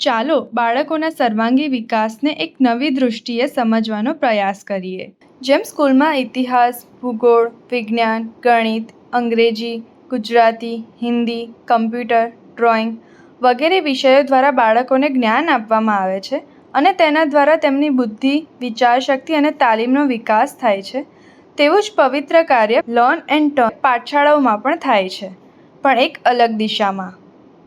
ચાલો બાળકોના સર્વાંગી વિકાસને એક નવી દૃષ્ટિએ સમજવાનો પ્રયાસ કરીએ. જેમ સ્કૂલમાં ઇતિહાસ, ભૂગોળ, વિજ્ઞાન, ગણિત, અંગ્રેજી, ગુજરાતી, હિન્દી, કમ્પ્યુટર, ડ્રોઈંગ વગેરે વિષયો દ્વારા બાળકોને જ્ઞાન આપવામાં આવે છે અને તેના દ્વારા તેમની બુદ્ધિ, વિચારશક્તિ અને તાલીમનો વિકાસ થાય છે, તેવું જ પવિત્ર કાર્ય લર્ન એન્ડ ટર્ન પાઠશાળાઓમાં પણ થાય છે, પણ એક અલગ દિશામાં.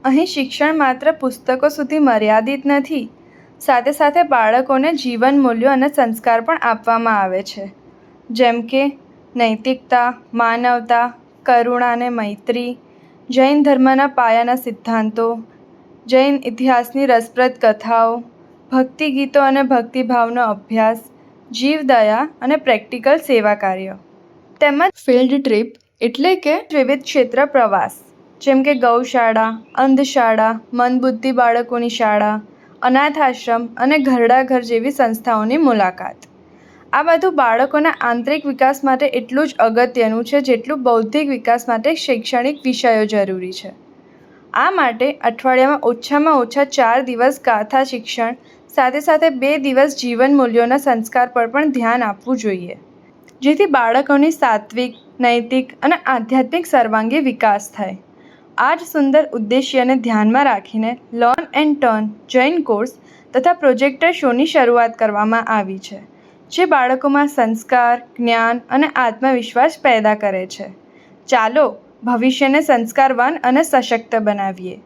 અહીં શિક્ષણ માત્ર પુસ્તકો સુધી મર્યાદિત નથી, સાથે સાથે બાળકોને જીવન મૂલ્યો અને સંસ્કાર પણ આપવામાં આવે છે, જેમ કે નૈતિકતા, માનવતા, કરુણા અને મૈત્રી, જૈન ધર્મના પાયાના સિદ્ધાંતો, જૈન ઇતિહાસની રસપ્રદ કથાઓ, ભક્તિ ગીતો અને ભક્તિભાવનો અભ્યાસ, જીવદયા અને પ્રેક્ટિકલ સેવા કાર્યો, તેમજ ફિલ્ડ ટ્રીપ એટલે કે વિવિધ ક્ષેત્ર પ્રવાસ, જેમ કે ગૌશાળા, અંધશાળા, મંદબુદ્ધિ બાળકોની શાળા, અનાથ આશ્રમ અને ઘરડા ઘર જેવી સંસ્થાઓની મુલાકાત. આ બધું બાળકોના આંતરિક વિકાસ માટે એટલું જ અગત્યનું છે જેટલું બૌદ્ધિક વિકાસ માટે શૈક્ષણિક વિષયો જરૂરી છે. આ માટે અઠવાડિયામાં ઓછામાં ઓછા 4 દિવસ ગાથા શિક્ષણ સાથે સાથે 2 દિવસ જીવન મૂલ્યોના સંસ્કાર પર પણ ધ્યાન આપવું જોઈએ, જેથી બાળકોની સાત્વિક, નૈતિક અને આધ્યાત્મિક સર્વાંગી વિકાસ થાય. આ જ સુંદર ઉદ્દેશ્યને ધ્યાનમાં રાખીને learn and turn Jain course તથા પ્રોજેક્ટર શોની શરૂઆત કરવામાં આવી છે, જે બાળકોમાં સંસ્કાર, જ્ઞાન અને આત્મવિશ્વાસ પેદા કરે છે. ચાલો ભવિષ્યને સંસ્કારવાન અને સશક્ત બનાવીએ.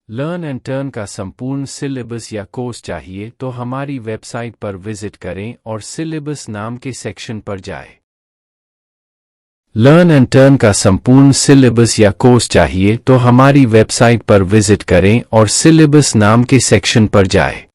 लर्न एंड टर्न का संपूर्ण सिलेबस या कोर्स चाहिए तो हमारी वेबसाइट पर विजिट करें और सिलेबस नाम के सेक्शन पर जाएं। लर्न एंड टर्न का संपूर्ण सिलेबस या कोर्स चाहिए तो हमारी वेबसाइट पर विजिट करें और सिलेबस नाम के सेक्शन पर जाएं।